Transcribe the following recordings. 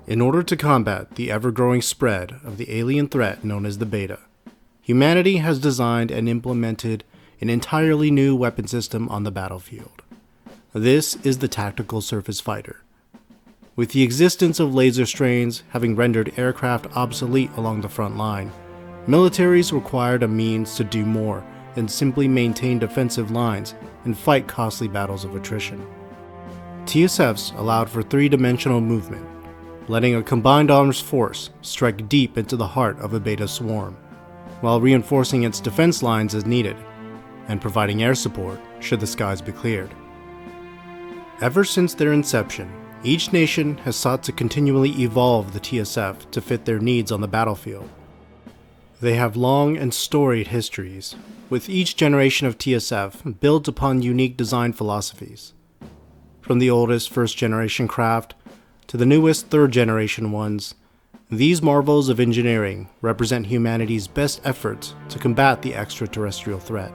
In order to combat the ever-growing spread of the alien threat known as the Beta, humanity has designed and implemented an entirely new weapon system on the battlefield. This is the tactical surface fighter. With the existence of laser strains having rendered aircraft obsolete along the front line, militaries required a means to do more than simply maintain defensive lines and fight costly battles of attrition. TSFs allowed for three-dimensional movement, letting a combined arms force strike deep into the heart of a Beta swarm, while reinforcing its defense lines as needed, and providing air support should the skies be cleared. Ever since their inception, each nation has sought to continually evolve the TSF to fit their needs on the battlefield. They have long and storied histories, with each generation of TSF built upon unique design philosophies. From the oldest first-generation craft to the newest third-generation ones, these marvels of engineering represent humanity's best efforts to combat the extraterrestrial threat.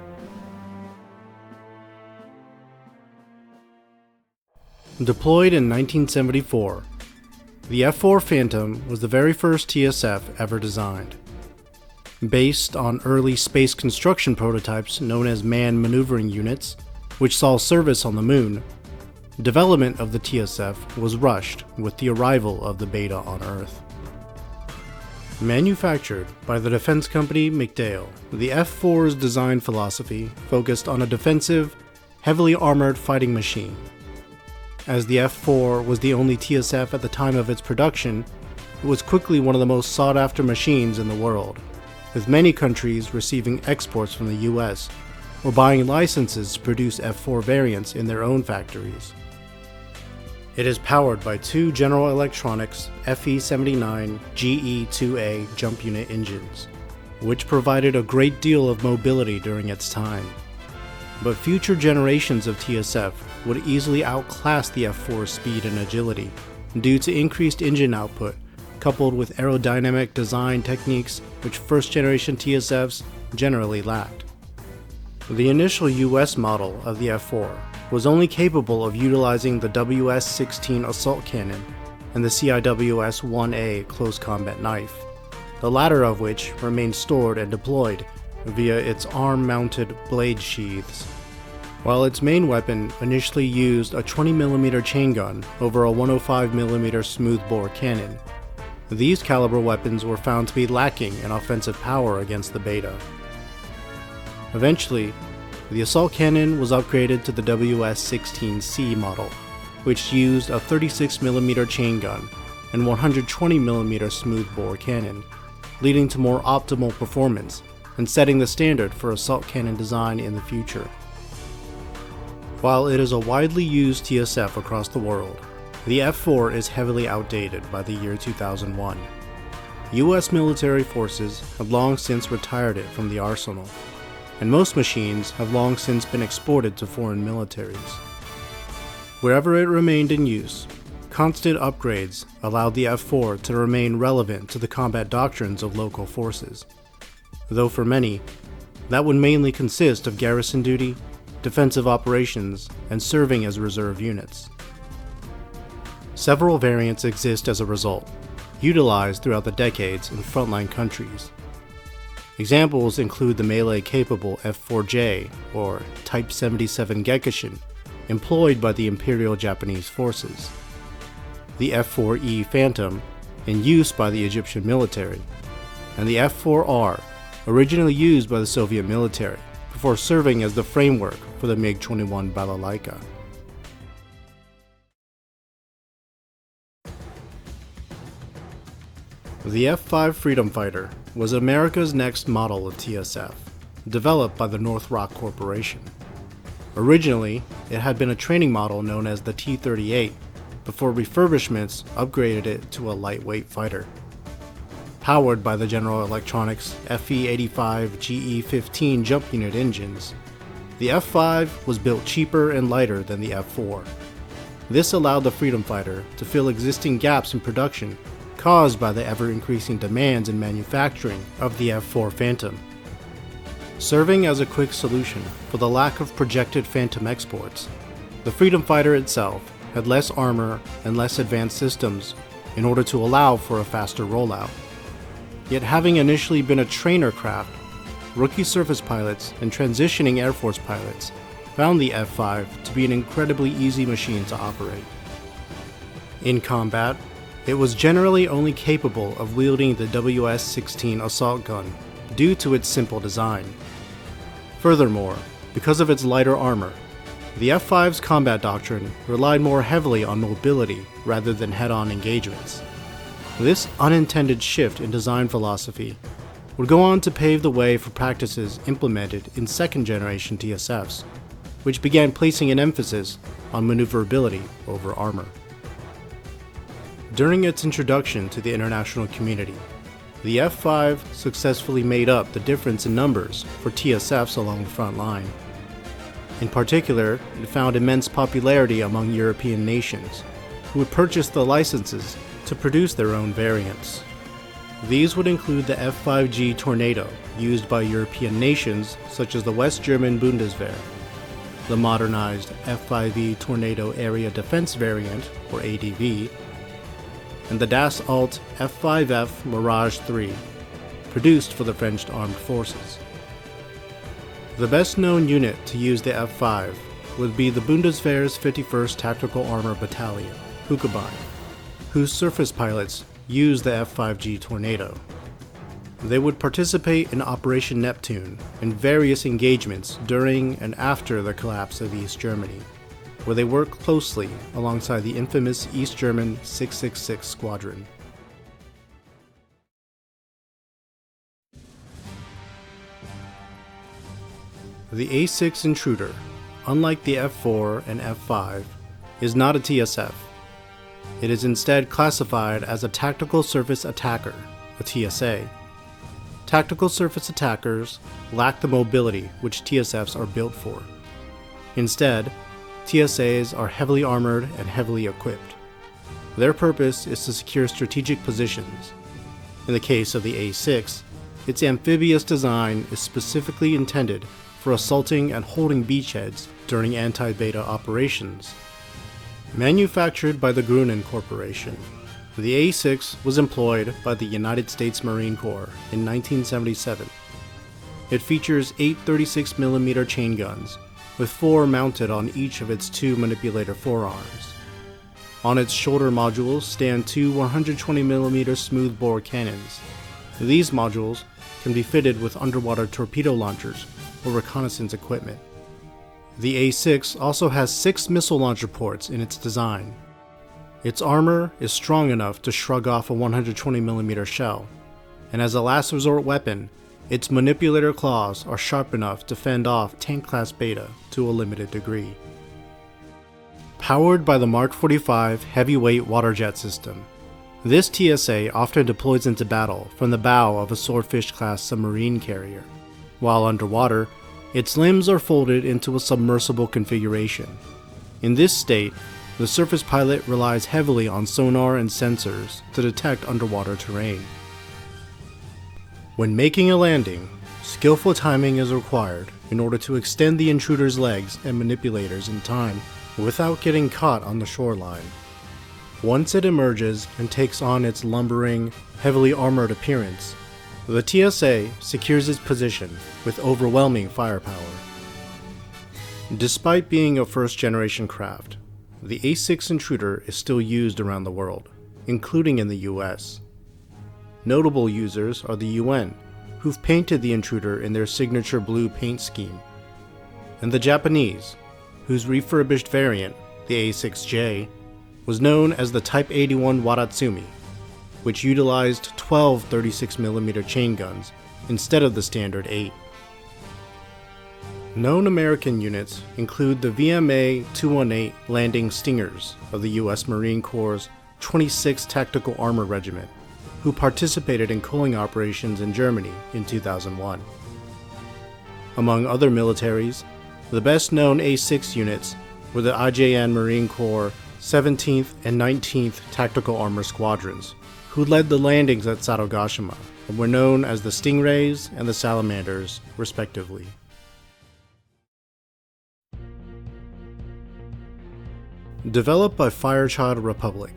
Deployed in 1974, the F-4 Phantom was the very first TSF ever designed. Based on early space construction prototypes known as manned maneuvering units, which saw service on the Moon, development of the TSF was rushed with the arrival of the Beta on Earth. Manufactured by the defense company McDale, the F-4's design philosophy focused on a defensive, heavily armored fighting machine. As the F-4 was the only TSF at the time of its production, it was quickly one of the most sought-after machines in the world, with many countries receiving exports from the US or buying licenses to produce F-4 variants in their own factories. It is powered by two General Electronics FE-79 GE-2A jump unit engines, which provided a great deal of mobility during its time. But future generations of TSF would easily outclass the F-4's speed and agility due to increased engine output coupled with aerodynamic design techniques which first-generation TSFs generally lacked. The initial US model of the F-4 was only capable of utilizing the WS-16 assault cannon and the CIWS-1A close combat knife, the latter of which remained stored and deployed via its arm-mounted blade sheaths. While its main weapon initially used a 20mm chain gun over a 105mm smoothbore cannon, these caliber weapons were found to be lacking in offensive power against the Beta. Eventually, the assault cannon was upgraded to the WS-16C model, which used a 36mm chain gun and 120mm smoothbore cannon, leading to more optimal performance and setting the standard for assault cannon design in the future. While it is a widely used TSF across the world, the F-4 is heavily outdated by the year 2001. US military forces have long since retired it from the arsenal, and most machines have long since been exported to foreign militaries. Wherever it remained in use, constant upgrades allowed the F-4 to remain relevant to the combat doctrines of local forces, though for many, that would mainly consist of garrison duty, defensive operations, and serving as reserve units. Several variants exist as a result, utilized throughout the decades in frontline countries. Examples include the melee-capable F-4J, or Type 77 Gekishin, employed by the Imperial Japanese Forces, the F-4E Phantom, in use by the Egyptian military, and the F-4R, originally used by the Soviet military, before serving as the framework for the MiG-21 Balalaika. The F-5 Freedom Fighter was America's next model of TSF, developed by the North Rock Corporation. Originally, it had been a training model known as the T-38, before refurbishments upgraded it to a lightweight fighter. Powered by the General Electronics FE-85 GE-15 jump unit engines, the F-5 was built cheaper and lighter than the F-4. This allowed the Freedom Fighter to fill existing gaps in production caused by the ever-increasing demands in manufacturing of the F-4 Phantom. Serving as a quick solution for the lack of projected Phantom exports, the Freedom Fighter itself had less armor and less advanced systems, in order to allow for a faster rollout. Yet having initially been a trainer craft, rookie surface pilots and transitioning Air Force pilots found the F-5 to be an incredibly easy machine to operate. In combat, it was generally only capable of wielding the WS-16 assault gun due to its simple design. Furthermore, because of its lighter armor, the F-5's combat doctrine relied more heavily on mobility rather than head-on engagements. This unintended shift in design philosophy would go on to pave the way for practices implemented in second-generation TSFs, which began placing an emphasis on maneuverability over armor. During its introduction to the international community, the F-5 successfully made up the difference in numbers for TSFs along the front line. In particular, it found immense popularity among European nations, who would purchase the licenses to produce their own variants. These would include the F-5G Tornado, used by European nations such as the West German Bundeswehr, the modernized F-5E Tornado Area Defense Variant, or ADV, and the Das Alt F-5F Mirage III, produced for the French Armed Forces. The best known unit to use the F-5 would be the Bundeswehr's 51st Tactical Armor Battalion, Hukobine, whose surface pilots used the F-5G Tornado. They would participate in Operation Neptune and various engagements during and after the collapse of East Germany, where they worked closely alongside the infamous East German 666 Squadron. The A6 Intruder, unlike the F-4 and F-5, is not a TSF. It is instead classified as a Tactical Surface Attacker, a TSA. Tactical surface attackers lack the mobility which TSFs are built for. Instead, TSAs are heavily armored and heavily equipped. Their purpose is to secure strategic positions. In the case of the A6, its amphibious design is specifically intended for assaulting and holding beachheads during anti-beta operations. Manufactured by the Grunen Corporation, the A6 was employed by the United States Marine Corps in 1977. It features 8 36mm chain guns, with 4 mounted on each of its 2 manipulator forearms. On its shoulder modules stand 2 120mm smoothbore cannons. These modules can be fitted with underwater torpedo launchers or reconnaissance equipment. The A6 also has 6 missile launcher ports in its design. Its armor is strong enough to shrug off a 120mm shell, and as a last resort weapon, its manipulator claws are sharp enough to fend off tank-class beta to a limited degree. Powered by the Mark 45 heavyweight water jet system, this TSA often deploys into battle from the bow of a Swordfish-class submarine carrier. While underwater, its limbs are folded into a submersible configuration. In this state, the surface pilot relies heavily on sonar and sensors to detect underwater terrain. When making a landing, skillful timing is required in order to extend the intruder's legs and manipulators in time without getting caught on the shoreline. Once it emerges and takes on its lumbering, heavily armored appearance, the TSA secures its position with overwhelming firepower. Despite being a first-generation craft, the A6 Intruder is still used around the world, including in the US. Notable users are the UN, who've painted the Intruder in their signature blue paint scheme, and the Japanese, whose refurbished variant, the A6J, was known as the Type 81 Wadatsumi, which utilized 12 36mm chain guns instead of the standard 8. Known American units include the VMA-218 Landing Stingers of the U.S. Marine Corps' 26th Tactical Armor Regiment, who participated in coaling operations in Germany in 2001. Among other militaries, the best-known A6 units were the IJN Marine Corps 17th and 19th Tactical Armor Squadrons, who led the landings at Sadogashima and were known as the Stingrays and the Salamanders, respectively. Developed by Firechild Republic,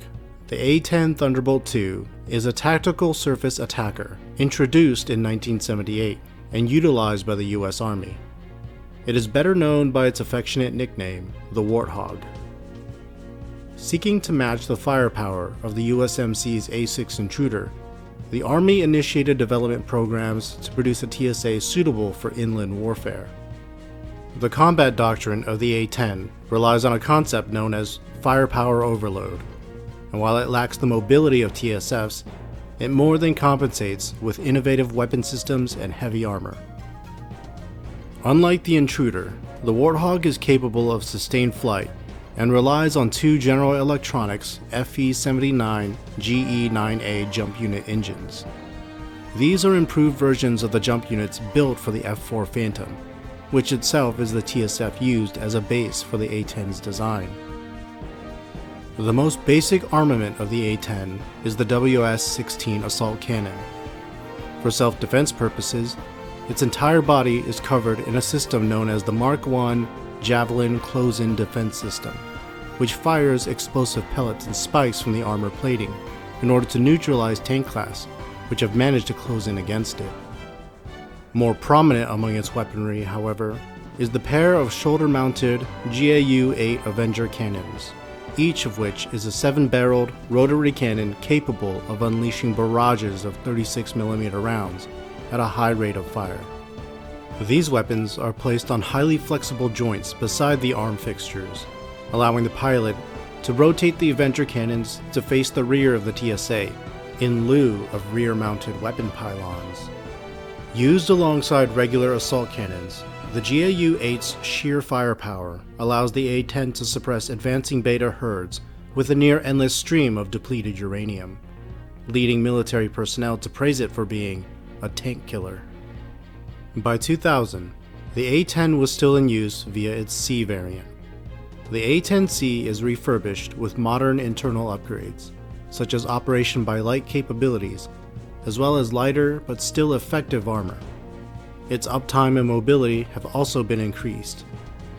The A-10 Thunderbolt II is a tactical surface attacker introduced in 1978 and utilized by the US Army. It is better known by its affectionate nickname, the Warthog. Seeking to match the firepower of the USMC's A-6 Intruder, the Army initiated development programs to produce a TSA suitable for inland warfare. The combat doctrine of the A-10 relies on a concept known as firepower overload, and while it lacks the mobility of TSFs, it more than compensates with innovative weapon systems and heavy armor. Unlike the Intruder, the Warthog is capable of sustained flight and relies on two General Electronics FE-79 GE-9A jump unit engines. These are improved versions of the jump units built for the F-4 Phantom, which itself is the TSF used as a base for the A-10's design. The most basic armament of the A-10 is the WS-16 assault cannon. For self-defense purposes, its entire body is covered in a system known as the Mark I Javelin Close-In Defense System, which fires explosive pellets and spikes from the armor plating in order to neutralize tank class, which have managed to close in against it. More prominent among its weaponry, however, is the pair of shoulder-mounted GAU-8 Avenger cannons, each of which is a 7-barreled rotary cannon capable of unleashing barrages of 36mm rounds at a high rate of fire. These weapons are placed on highly flexible joints beside the arm fixtures, allowing the pilot to rotate the Avenger cannons to face the rear of the TSA, in lieu of rear-mounted weapon pylons. Used alongside regular assault cannons, the GAU-8's sheer firepower allows the A-10 to suppress advancing beta herds with a near-endless stream of depleted uranium, leading military personnel to praise it for being a tank killer. By 2000, the A-10 was still in use via its C variant. The A-10C is refurbished with modern internal upgrades, such as operation by light capabilities, as well as lighter but still effective armor. Its uptime and mobility have also been increased,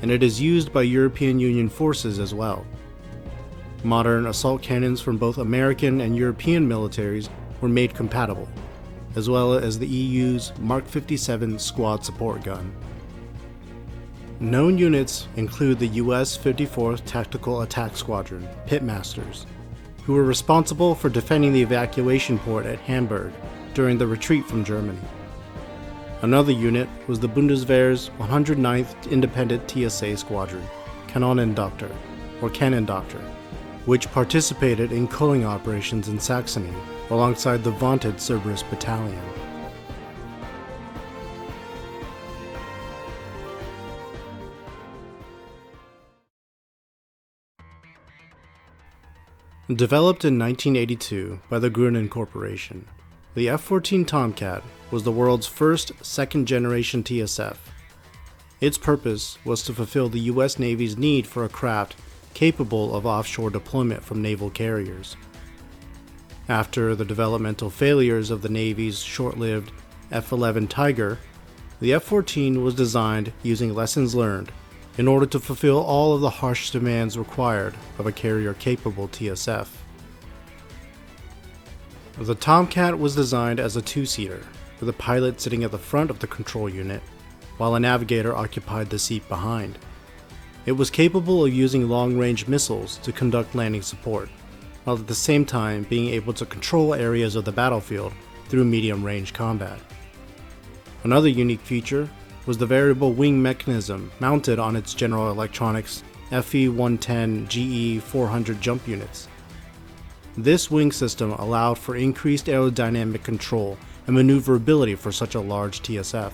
and it is used by European Union forces as well. Modern assault cannons from both American and European militaries were made compatible, as well as the EU's Mark 57 squad support gun. Known units include the US 54th Tactical Attack Squadron, Pitmasters, who were responsible for defending the evacuation port at Hamburg during the retreat from Germany. Another unit was the Bundeswehr's 109th Independent TSA Squadron, Kanonendoktor, or Cannon Doctor, which participated in culling operations in Saxony alongside the vaunted Cerberus Battalion. Developed in 1982 by the Grunen Corporation, the F-14 Tomcat was the world's first second-generation TSF. Its purpose was to fulfill the US Navy's need for a craft capable of offshore deployment from naval carriers. After the developmental failures of the Navy's short-lived F-11 Tiger, the F-14 was designed using lessons learned in order to fulfill all of the harsh demands required of a carrier-capable TSF. The Tomcat was designed as a two-seater, with a pilot sitting at the front of the control unit, while a navigator occupied the seat behind. It was capable of using long-range missiles to conduct landing support, while at the same time being able to control areas of the battlefield through medium-range combat. Another unique feature was the variable wing mechanism mounted on its General Electronics FE-110 GE-400 jump units. This wing system allowed for increased aerodynamic control and maneuverability for such a large TSF.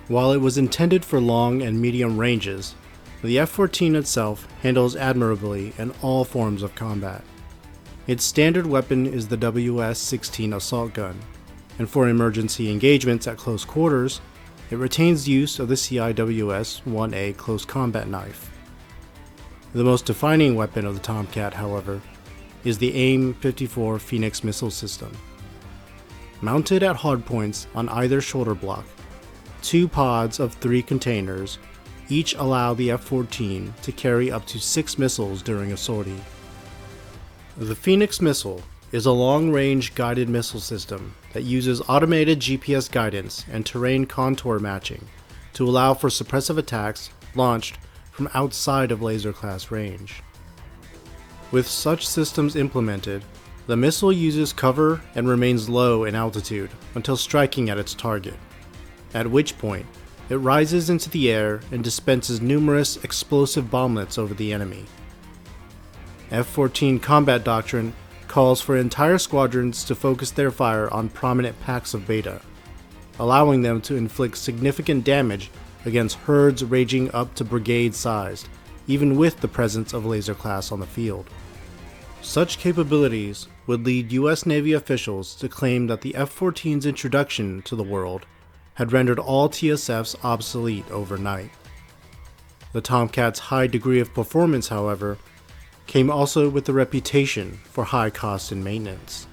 While it was intended for long and medium ranges, the F-14 itself handles admirably in all forms of combat. Its standard weapon is the WS-16 assault gun, and for emergency engagements at close quarters, it retains use of the CIWS-1A close combat knife. The most defining weapon of the Tomcat, however, is the AIM-54 Phoenix missile system. Mounted at hardpoints on either shoulder block, two pods of 3 containers each allow the F-14 to carry up to 6 missiles during a sortie. The Phoenix missile is a long-range guided missile system that uses automated GPS guidance and terrain contour matching to allow for suppressive attacks launched from outside of laser class range. With such systems implemented, the missile uses cover and remains low in altitude until striking at its target, at which point it rises into the air and dispenses numerous explosive bomblets over the enemy. F-14 combat doctrine calls for entire squadrons to focus their fire on prominent packs of beta, allowing them to inflict significant damage against herds ranging up to brigade-sized, even with the presence of laser class on the field. Such capabilities would lead US Navy officials to claim that the F-14's introduction to the world had rendered all TSFs obsolete overnight. The Tomcat's high degree of performance, however, came also with the reputation for high cost and maintenance.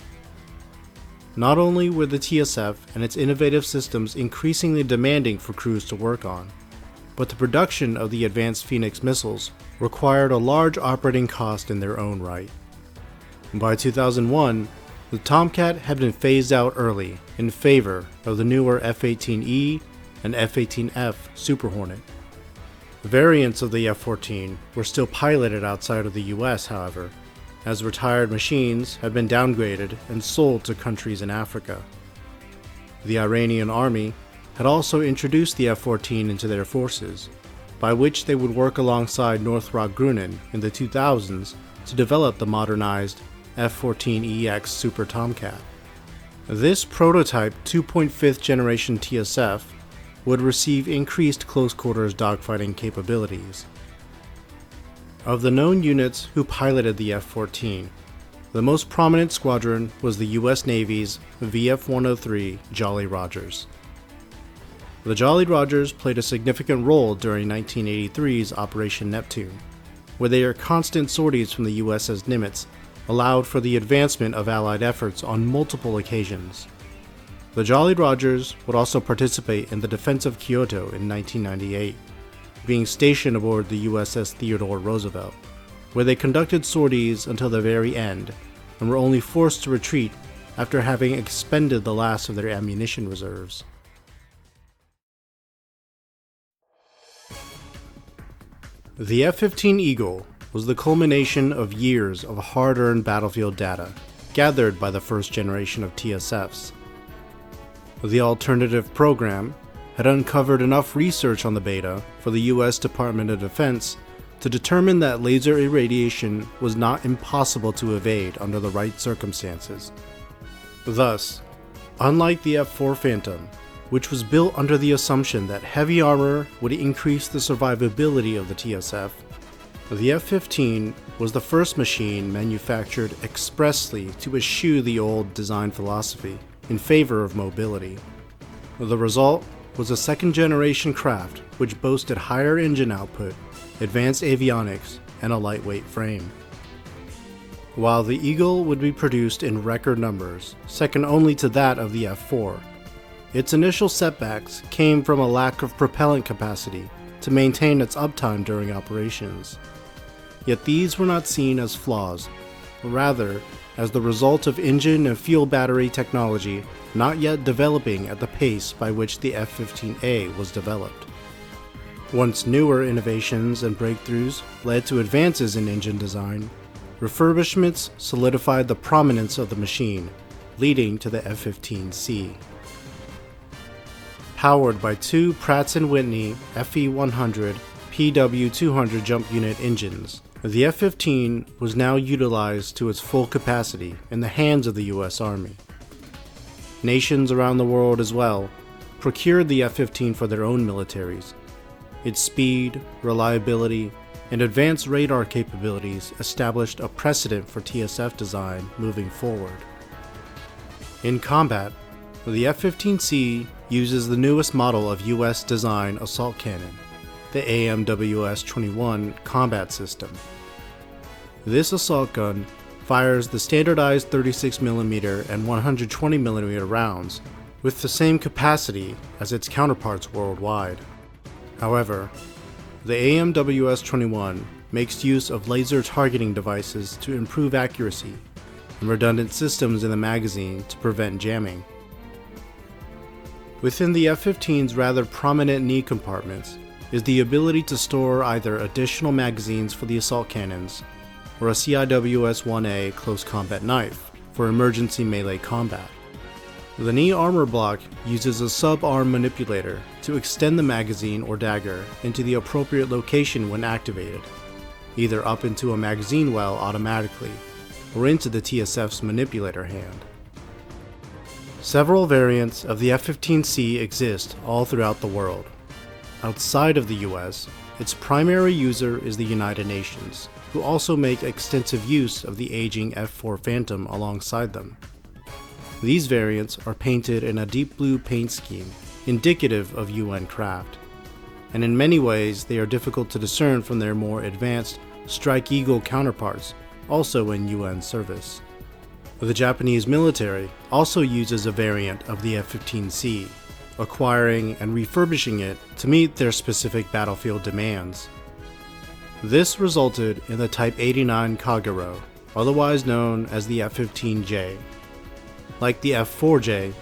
Not only were the TSF and its innovative systems increasingly demanding for crews to work on, but the production of the advanced Phoenix missiles required a large operating cost in their own right. By 2001, the Tomcat had been phased out early in favor of the newer F-18E and F-18F Super Hornet. Variants of the F-14 were still piloted outside of the US, however, as retired machines had been downgraded and sold to countries in Africa. The Iranian army had also introduced the F-14 into their forces, by which they would work alongside Northrop Grumman in the 2000s to develop the modernized F-14EX Super Tomcat. This prototype 2.5th generation TSF would receive increased close-quarters dogfighting capabilities. Of the known units who piloted the F-14, the most prominent squadron was the US Navy's VF-103 Jolly Rogers. The Jolly Rogers played a significant role during 1983's Operation Neptune, where their constant sorties from the USS Nimitz allowed for the advancement of Allied efforts on multiple occasions. The Jolly Rogers would also participate in the defense of Kyoto in 1998, being stationed aboard the USS Theodore Roosevelt, where they conducted sorties until the very end and were only forced to retreat after having expended the last of their ammunition reserves. The F-15 Eagle was the culmination of years of hard-earned battlefield data gathered by the first generation of TSFs. The Alternative program had uncovered enough research on the beta for the US Department of Defense to determine that laser irradiation was not impossible to evade under the right circumstances. Thus, unlike the F-4 Phantom, which was built under the assumption that heavy armor would increase the survivability of the TSF, the F-15 was the first machine manufactured expressly to eschew the old design philosophy in favor of mobility. The result was a second-generation craft which boasted higher engine output, advanced avionics, and a lightweight frame. While the Eagle would be produced in record numbers, second only to that of the F-4, its initial setbacks came from a lack of propellant capacity to maintain its uptime during operations. Yet these were not seen as flaws, rather as the result of engine and fuel battery technology not yet developing at the pace by which the F-15A was developed. Once newer innovations and breakthroughs led to advances in engine design, refurbishments solidified the prominence of the machine, leading to the F-15C. Powered by two Pratt & Whitney FE100 PW200 jump unit engines, the F-15 was now utilized to its full capacity in the hands of the US Army. Nations around the world as well procured the F-15 for their own militaries. Its speed, reliability, and advanced radar capabilities established a precedent for TSF design moving forward. In combat, the F-15C uses the newest model of US design assault cannon, the AMWS-21 combat system. This assault gun fires the standardized 36mm and 120mm rounds with the same capacity as its counterparts worldwide. However, the AMWS-21 makes use of laser targeting devices to improve accuracy, and redundant systems in the magazine to prevent jamming. Within the F-15's rather prominent knee compartments is the ability to store either additional magazines for the assault cannons or a CIWS-1A close combat knife for emergency melee combat. The knee armor block uses a sub-arm manipulator to extend the magazine or dagger into the appropriate location when activated, either up into a magazine well automatically or into the TSF's manipulator hand. Several variants of the F-15C exist all throughout the world. Outside of the US, its primary user is the United Nations, who also make extensive use of the aging F-4 Phantom alongside them. These variants are painted in a deep blue paint scheme, indicative of UN craft, and in many ways they are difficult to discern from their more advanced Strike Eagle counterparts, also in UN service. The Japanese military also uses a variant of the F-15C, acquiring and refurbishing it to meet their specific battlefield demands. This resulted in the Type 89 Kagero, otherwise known as the F-15J. Like the F-4J,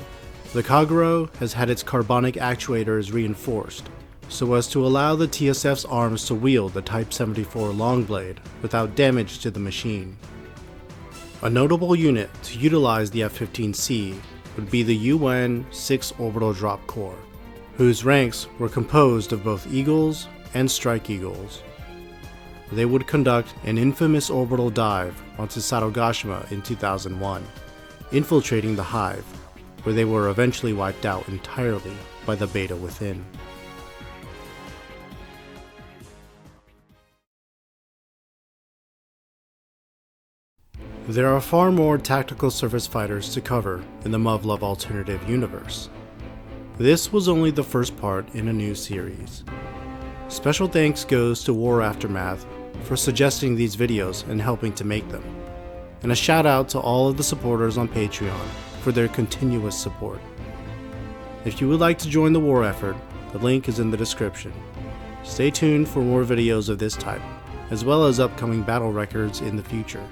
the Kagero has had its carbonic actuators reinforced so as to allow the TSF's arms to wield the Type 74 long blade without damage to the machine. A notable unit to utilize the F-15C would be the UN 6 Orbital Drop Corps, whose ranks were composed of both Eagles and Strike Eagles. They would conduct an infamous orbital dive onto Satogashima in 2001, infiltrating the hive, where they were eventually wiped out entirely by the beta within. There are far more tactical surface fighters to cover in the Muv-Luv Alternative universe. This was only the first part in a new series. Special thanks goes to War Aftermath for suggesting these videos and helping to make them, and a shout out to all of the supporters on Patreon for their continuous support. If you would like to join the war effort, the link is in the description. Stay tuned for more videos of this type, as well as upcoming battle records in the future.